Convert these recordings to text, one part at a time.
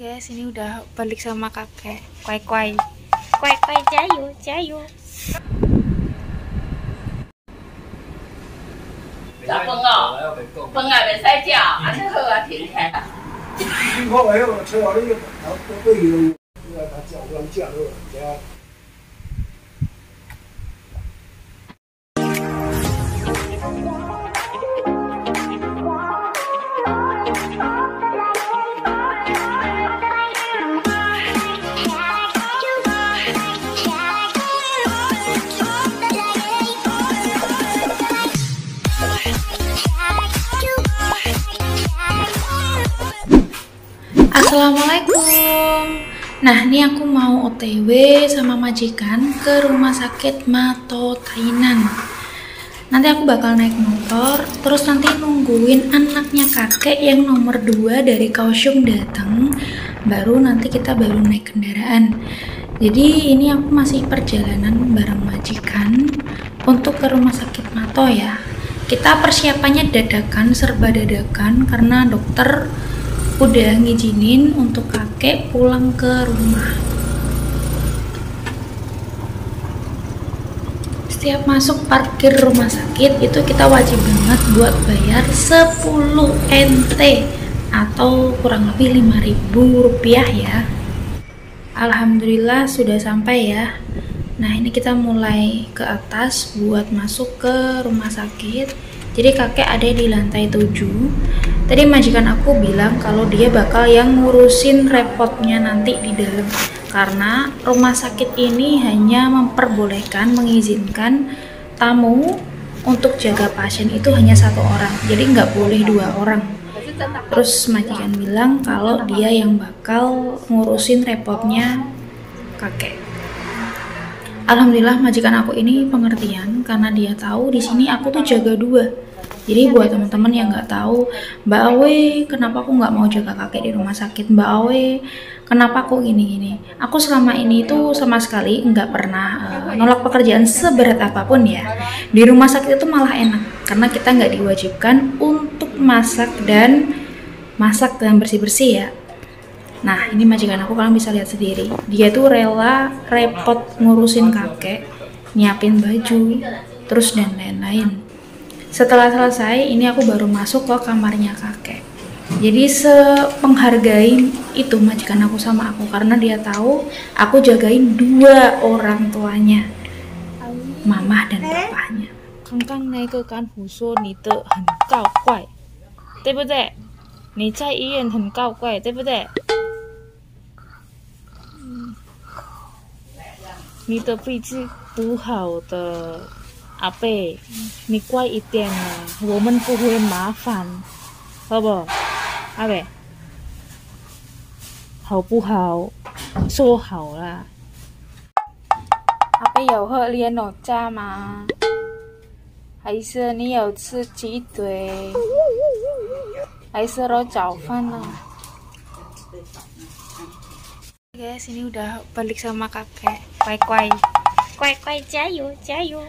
Guys, ini udah balik sama kakek. Kuai-kuai. Kuai-kuai jayu, jayu. Assalamualaikum. Nah, ini aku mau OTW sama majikan ke rumah sakit Mato Tainan. Nanti aku bakal naik motor, terus nanti nungguin anaknya kakek yang nomor 2 dari Kaohsiung datang, baru nanti kita naik kendaraan. Jadi ini aku masih perjalanan bareng majikan untuk ke rumah sakit Mato ya. Kita persiapannya dadakan, serba dadakan karena dokter udah ngizinin untuk kakek pulang ke rumah. Setiap masuk parkir rumah sakit itu kita wajib banget buat bayar 10 NT atau kurang lebih 5.000 rupiah ya. Alhamdulillah sudah sampai ya. Nah, ini kita mulai ke atas buat masuk ke rumah sakit. Jadi kakek ada di lantai 7. Tadi majikan aku bilang kalau dia bakal yang ngurusin repotnya nanti di dalam, karena rumah sakit ini hanya mengizinkan tamu untuk jaga pasien itu hanya 1 orang, jadi nggak boleh 2 orang. Terus majikan bilang kalau dia yang bakal ngurusin repotnya kakek. Alhamdulillah majikan aku ini pengertian karena dia tahu di sini aku tuh jaga 2. Jadi buat teman-teman yang nggak tahu, Mbak Awe, kenapa aku nggak mau jaga kakek di rumah sakit? Mbak Awe, kenapa aku gini-gini? Aku selama ini tuh sama sekali nggak pernah nolak pekerjaan seberat apapun ya. Di rumah sakit itu malah enak karena kita nggak diwajibkan untuk masak dan bersih-bersih ya. Nah, ini majikan aku, kalian bisa lihat sendiri. Dia tuh rela repot ngurusin kakek, nyiapin baju, terus dan lain-lain. Setelah selesai, ini aku baru masuk ke kamarnya kakek. Jadi sepenghargai itu majikan aku sama aku, karena dia tahu aku jagain 2 orang tuanya, mamah dan papahnya. 刚刚那个肝胡说你的很告怪，对不对？你在医院很告怪，对不对？你的脾气不好的阿贝，你乖一点啊，我们不会麻烦，好不？阿贝，好不好？说好啦。阿贝有喝莲藕渣吗？还是你有吃鸡腿？还是肉饺饭呢？Guys, ini udah balik sama kakek. Kuai-kuai. Kuai-kuai jayu, jayu.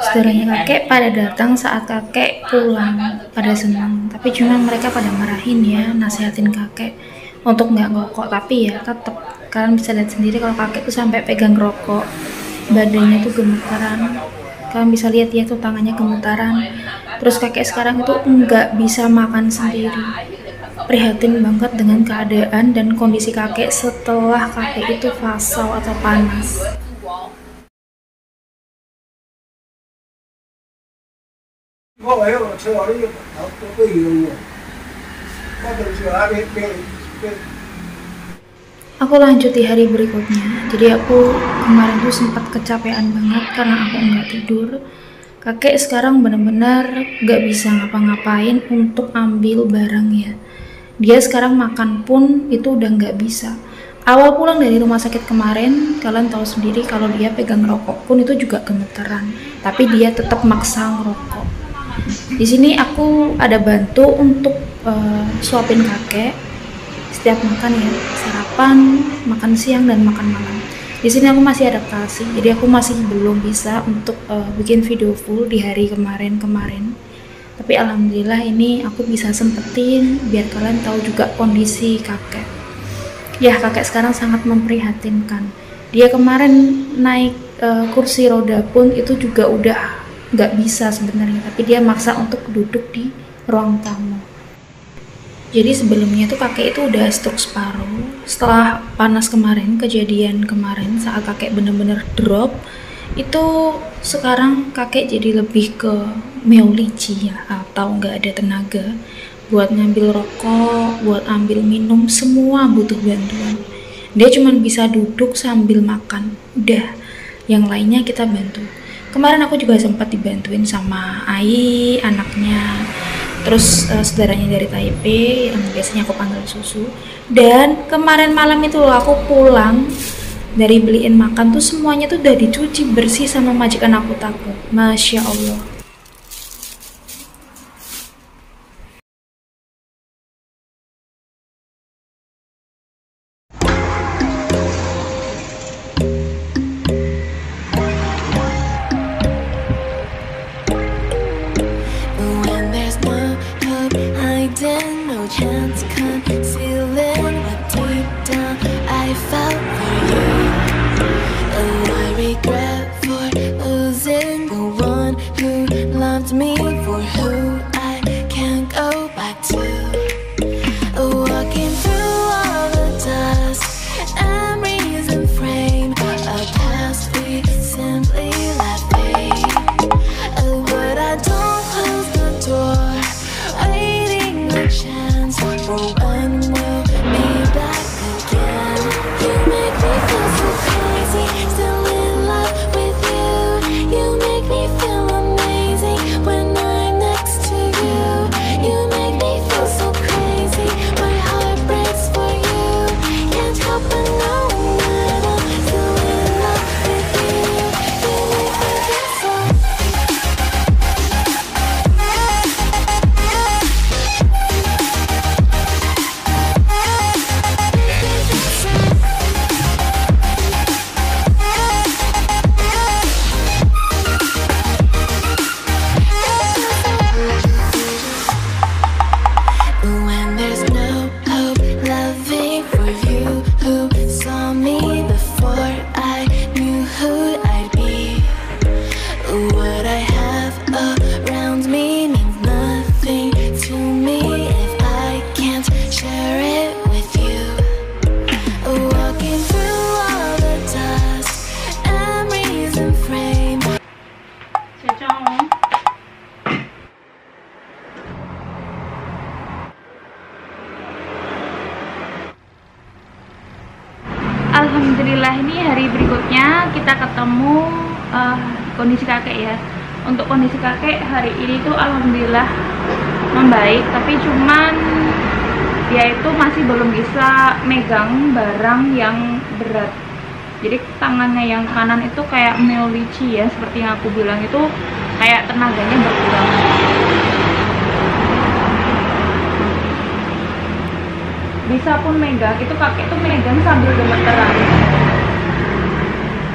Saudaranya kakek pada datang saat kakek pulang, pada senang. Tapi cuma mereka pada marahin ya, nasihatin kakek untuk nggak ngerokok. Tapi ya tetap kalian bisa lihat sendiri kalau kakek tuh sampai pegang rokok, badannya tuh gemetaran. Kalian bisa lihat ya tuh tangannya gemetaran. Terus kakek sekarang itu nggak bisa makan sendiri. Prihatin banget dengan keadaan dan kondisi kakek setelah kakek itu fasau atau panas. Aku lanjut di hari berikutnya. Jadi aku kemarin tuh sempat kecapean banget karena aku nggak tidur. Kakek sekarang benar-benar nggak bisa ngapa-ngapain untuk ambil barang ya. Dia sekarang makan pun itu udah nggak bisa. Awal pulang dari rumah sakit kemarin, kalian tahu sendiri kalau dia pegang rokok pun itu juga gemeteran, tapi dia tetap maksa ngerokok. Di sini aku ada bantu untuk suapin kakek setiap makan ya, sarapan, makan siang dan makan malam. Di sini aku masih adaptasi, jadi aku masih belum bisa untuk bikin video full di hari kemarin. Tapi alhamdulillah ini aku bisa sempetin biar kalian tahu juga kondisi kakek. Ya, kakek sekarang sangat memprihatinkan. Dia kemarin naik kursi roda pun itu juga udah nggak bisa sebenarnya, tapi dia maksa untuk duduk di ruang tamu. Jadi sebelumnya tuh kakek itu udah stroke separuh. Setelah panas kemarin, kejadian kemarin saat kakek bener-bener drop, itu sekarang kakek jadi lebih ke meulici ya, atau nggak ada tenaga buat ngambil rokok, buat ambil minum, semua butuh bantuan. Dia cuma bisa duduk sambil makan, udah, yang lainnya kita bantu. Kemarin aku juga sempat dibantuin sama Ai, anaknya, terus saudaranya dari Taipei yang biasanya aku panggil susu. Dan kemarin malam itu loh, aku pulang dari beliin makan tuh semuanya tuh udah dicuci bersih sama majikan aku takut. Masya Allah. No chance concealing what deep down I felt for you. Oh, I regret for losing the one who loved me, for who I can't go back to. Walking through all the dust and reason frame a past we simply let fade. But I don't close the door, waiting a chance for when we'll be back again. You make me feel so crazy, still in love with you. You make me feel amazing when I'm next to you. You make me feel so crazy, my heart breaks for you. Can't help but know that I'm still in love with you. You make me feel so. When there's no hope loving for you who saw me before I knew who I'd be. What I have around me means nothing to me if I can't share it with you. Walking through all the dust and reason frame. Alhamdulillah, ini hari berikutnya kita ketemu kondisi kakek ya. Untuk kondisi kakek hari ini tuh alhamdulillah membaik, tapi cuman dia itu masih belum bisa megang barang yang berat. Jadi tangannya yang kanan itu kayak meulici ya, seperti yang aku bilang itu kayak tenaganya berkurang. Bisa pun megang, itu kakek tuh megang sambil gemeteran.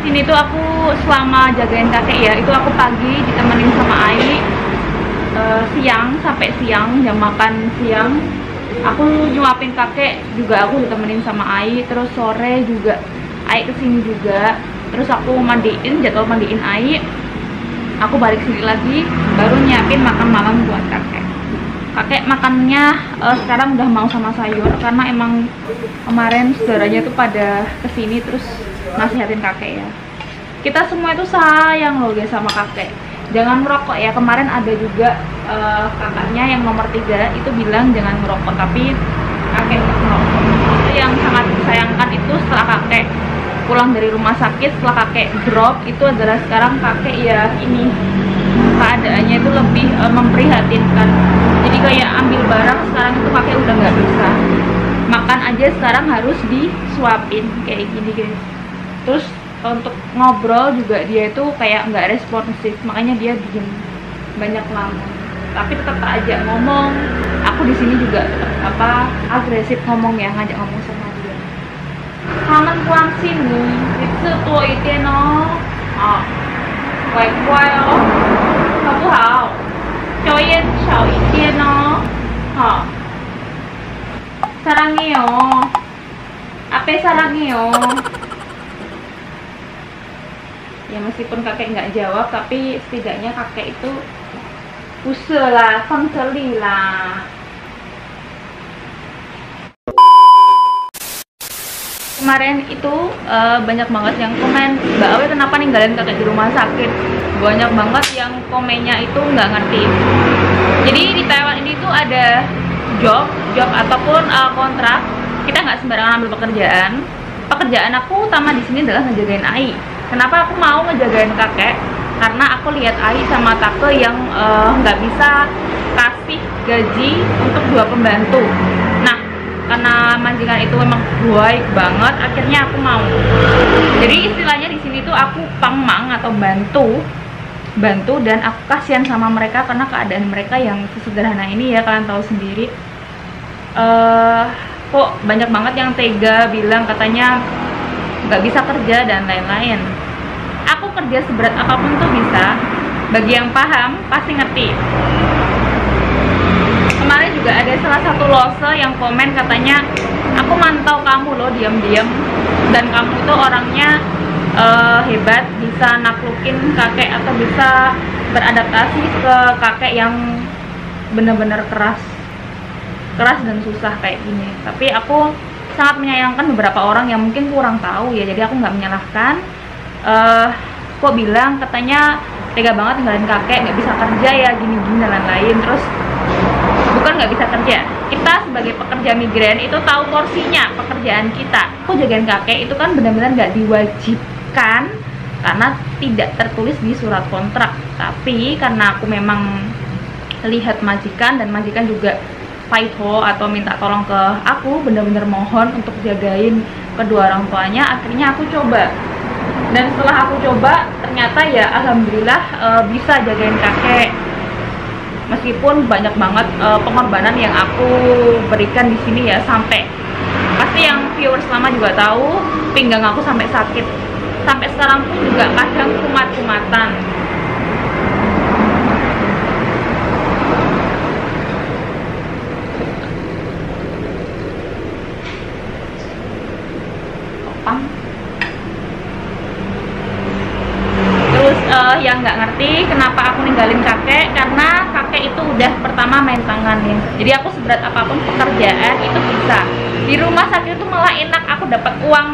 Ini tuh aku selama jagain kakek ya, itu aku pagi ditemenin sama Ai, siang sampai siang, jam makan siang aku nyuapin kakek juga aku ditemenin sama Ai. Terus sore juga Ai kesini juga, terus aku mandiin, jadwal mandiin Ai, aku balik sini lagi baru nyiapin makan malam buat kakek. Kakek makannya sekarang udah mau sama sayur karena emang kemarin saudaranya tuh pada kesini terus nasihatin kakek ya. Kita semua itu sayang loh guys sama kakek. Jangan merokok ya. Kemarin ada juga kakaknya yang nomor 3 itu bilang jangan merokok, tapi kakek merokok. Itu yang sangat disayangkan itu setelah kakek pulang dari rumah sakit, setelah kakek drop, itu adalah sekarang kakek ya ini keadaannya itu lebih memprihatinkan. Jadi kayak ambil barang sekarang itu kakek udah nggak bisa, makan aja sekarang harus disuapin kayak gini guys. Terus untuk ngobrol juga dia itu kayak nggak responsif, makanya dia diem banyak ngomong. Tapi tetap aja ngomong. Aku di sini juga tetap agresif ngomong ya, ngajak ngomong sama dia. Kamen kuang sini, itu tua itu no, kuai kuai oh, kamu hao, coyen shao itu no, sarangnya apa sarangnya ya, meskipun kakek nggak jawab tapi setidaknya kakek itu usul lah, fengceli lah. Kemarin itu banyak banget yang komen, Mbak Awe kenapa ninggalin kakek di rumah sakit. Banyak banget yang komennya itu nggak ngerti. Jadi di Taiwan ini tuh ada job ataupun kontrak. Kita nggak sembarangan ambil pekerjaan. Pekerjaan aku utama di sini adalah ngejagain Ai. Kenapa aku mau ngejagain kakek? Karena aku lihat Ai sama Take yang nggak bisa kasih gaji untuk 2 pembantu. Nah, karena majikan itu memang baik banget, akhirnya aku mau. Jadi istilahnya di sini tuh aku pangmang atau bantu dan aku kasihan sama mereka karena keadaan mereka yang sesederhana ini ya, kalian tahu sendiri. Kok banyak banget yang tega bilang katanya nggak bisa kerja dan lain-lain. Aku kerja seberat apapun tuh bisa. Bagi yang paham pasti ngerti. Kemarin juga ada salah satu lose yang komen katanya, aku mantau kamu loh diam-diam dan kamu itu orangnya hebat, bisa naklukin kakek atau bisa beradaptasi ke kakek yang benar-benar keras dan susah kayak gini. Tapi aku sangat menyayangkan beberapa orang yang mungkin kurang tahu ya, jadi aku nggak menyalahkan. Kok bilang katanya tega banget tinggalin kakek, nggak bisa kerja ya, gini-gini dan lain-lain. Terus bukan nggak bisa kerja, kita sebagai pekerja migran itu tahu porsinya pekerjaan kita. Aku jagain kakek itu kan benar-benar nggak diwajibkan karena tidak tertulis di surat kontrak. Tapi karena aku memang lihat majikan dan majikan juga fight atau minta tolong ke aku, benar-benar mohon untuk jagain kedua orang tuanya, akhirnya aku coba. Dan setelah aku coba, ternyata ya alhamdulillah bisa jagain kakek. Meskipun banyak banget pengorbanan yang aku berikan di sini ya, sampai pasti yang viewers lama juga tahu pinggang aku sampai sakit. Sampai sekarang pun juga kadang kumat-kumatan. Terus yang nggak ngerti kenapa aku ninggalin kakek, karena kakek itu udah pertama main tangan ya. Jadi aku seberat apapun pekerjaan itu bisa. Di rumah sakit itu malah enak, aku dapat uang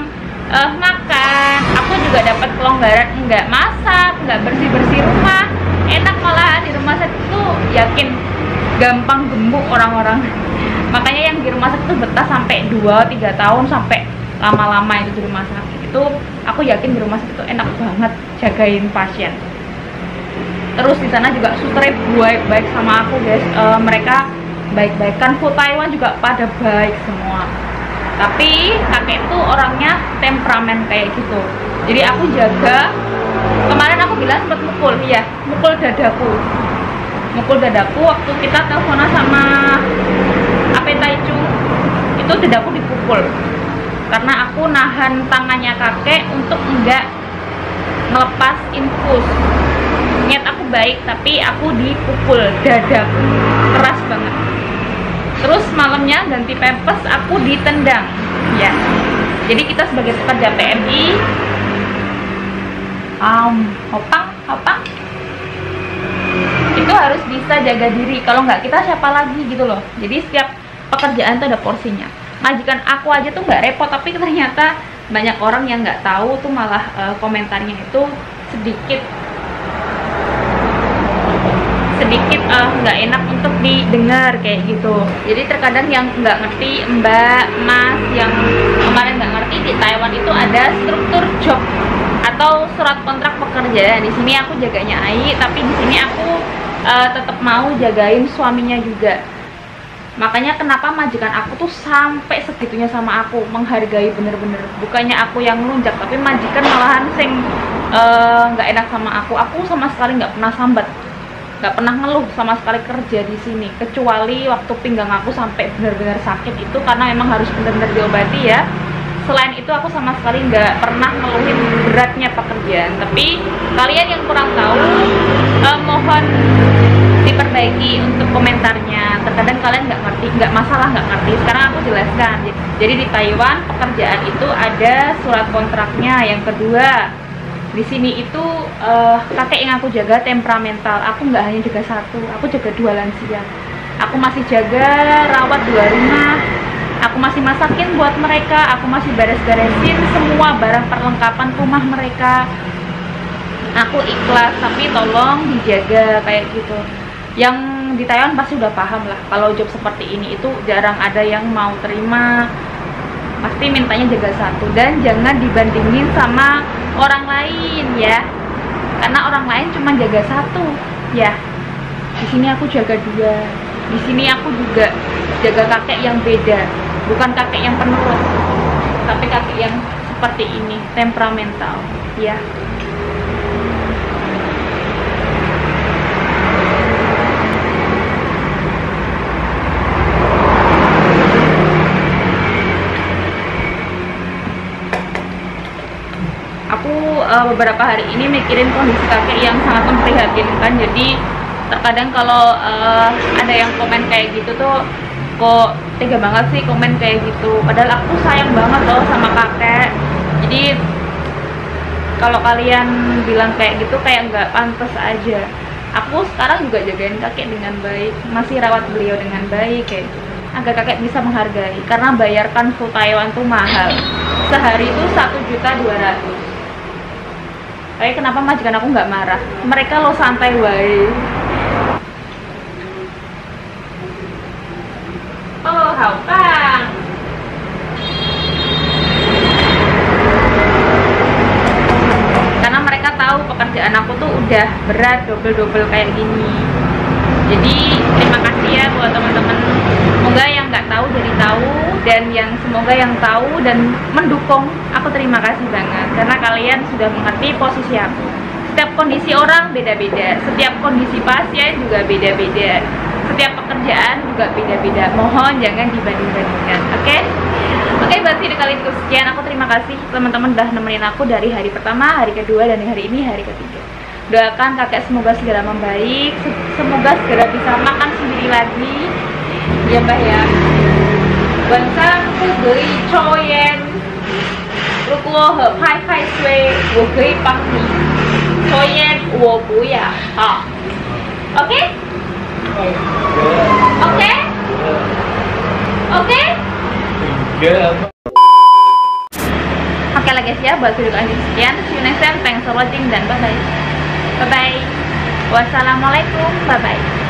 makan, aku juga dapat kelonggaran, nggak masak, nggak bersih-bersih rumah, enak malah. Di rumah sakit itu yakin gampang gemuk orang-orang. Makanya yang di rumah sakit itu betah sampai 2-3 tahun, sampai lama-lama itu di rumah sakit. Itu aku yakin di rumah sakit itu enak banget jagain pasien. Terus di sana juga susternya baik-baik sama aku guys. Mereka baik-baikan, full Taiwan juga pada baik semua. Tapi kakek itu orangnya temperamen kayak gitu. Jadi aku jaga. Kemarin aku bilang sempat mukul, ya, mukul dadaku waktu kita teleponan sama Ape Taichu. Itu dadaku dipukul karena aku nahan tangannya kakek untuk enggak ngelepas infus. Niat aku baik tapi aku dipukul dadaku keras banget. Terus malamnya ganti pampers aku ditendang ya. Jadi kita sebagai pekerja PMI hopang itu harus bisa jaga diri. Kalau nggak kita siapa lagi gitu loh. Jadi setiap pekerjaan tuh ada porsinya. Majikan aku aja tuh nggak repot, tapi ternyata banyak orang yang nggak tahu tuh malah komentarnya itu sedikit nggak enak untuk didengar kayak gitu. Jadi terkadang yang nggak ngerti, Mbak, Mas, yang kemarin nggak ngerti, di Taiwan itu ada struktur job atau surat kontrak pekerjaan. Di sini aku jaganya Ai, tapi di sini aku tetap mau jagain suaminya juga. Makanya kenapa majikan aku tuh sampai segitunya sama aku, menghargai bener-bener. Bukannya aku yang ngelunjak, tapi majikan malahan sing nggak enak sama aku. Aku sama sekali nggak pernah sambat, nggak pernah ngeluh sama sekali kerja di sini, kecuali waktu pinggang aku sampai benar-benar sakit itu karena memang harus benar-benar diobati ya. Selain itu aku sama sekali nggak pernah ngeluhin beratnya pekerjaan. Tapi kalian yang kurang tahu, mohon diperbaiki untuk komentarnya. Terkadang kalian nggak ngerti, nggak masalah nggak ngerti. Sekarang aku jelaskan. Jadi di Taiwan pekerjaan itu ada surat kontraknya. Yang kedua, di sini itu kakek yang aku jaga temperamental. Aku nggak hanya jaga satu, aku jaga 2 lansia. Aku masih jaga rawat 2 rumah. Aku masih masakin buat mereka. Aku masih beres-beresin semua barang perlengkapan rumah mereka. Aku ikhlas, tapi tolong dijaga kayak gitu. Yang di Taiwan pasti udah paham lah, kalau job seperti ini itu jarang ada yang mau terima. Pasti mintanya jaga satu, dan jangan dibandingin sama orang lain ya, karena orang lain cuma jaga satu ya. Di sini aku jaga 2. Di sini aku juga jaga kakek yang beda, bukan kakek yang penurut, tapi kakek yang seperti ini, temperamental ya. Beberapa hari ini mikirin kondisi kakek yang sangat memprihatinkan. Jadi terkadang kalau ada yang komen kayak gitu tuh, kok tega banget sih komen kayak gitu, padahal aku sayang banget loh sama kakek. Jadi kalau kalian bilang kayak gitu kayak nggak pantas aja. Aku sekarang juga jagain kakek dengan baik, masih rawat beliau dengan baik kayak gitu, agar kakek bisa menghargai. Karena bayarkan full Taiwan tuh mahal, sehari itu 1.200.000. Tapi kenapa majikan aku nggak marah? Mereka lo santai wae. Oh, hao bang. Karena mereka tahu pekerjaan aku tuh udah berat, double-double kayak gini. Jadi terima kasih ya buat teman-teman. Semoga yang nggak tahu jadi tahu, dan yang semoga yang tahu dan mendukung, aku terima kasih banget karena kalian sudah mengerti posisi aku. Setiap kondisi orang beda-beda, setiap kondisi pasien juga beda-beda, setiap pekerjaan juga beda-beda. Mohon jangan dibanding-bandingkan, oke? Oke, berarti kali itu sekian. Aku terima kasih teman-teman udah nemenin aku dari hari pertama, hari kedua, dan hari ini hari ketiga. Doakan kakek semoga segera membaik, semoga segera bisa makan sendiri lagi ya mbak ya. Wansang beri coyen, lukuo he pai pai sui, wo kei bang ni, coyen wo bu ya. Oke? Oke? Oke? Oke lah guys ya, buat video kali ini sekian. See you next time, thanks for watching dan bye bye. Bye bye. Wassalamualaikum, bye bye.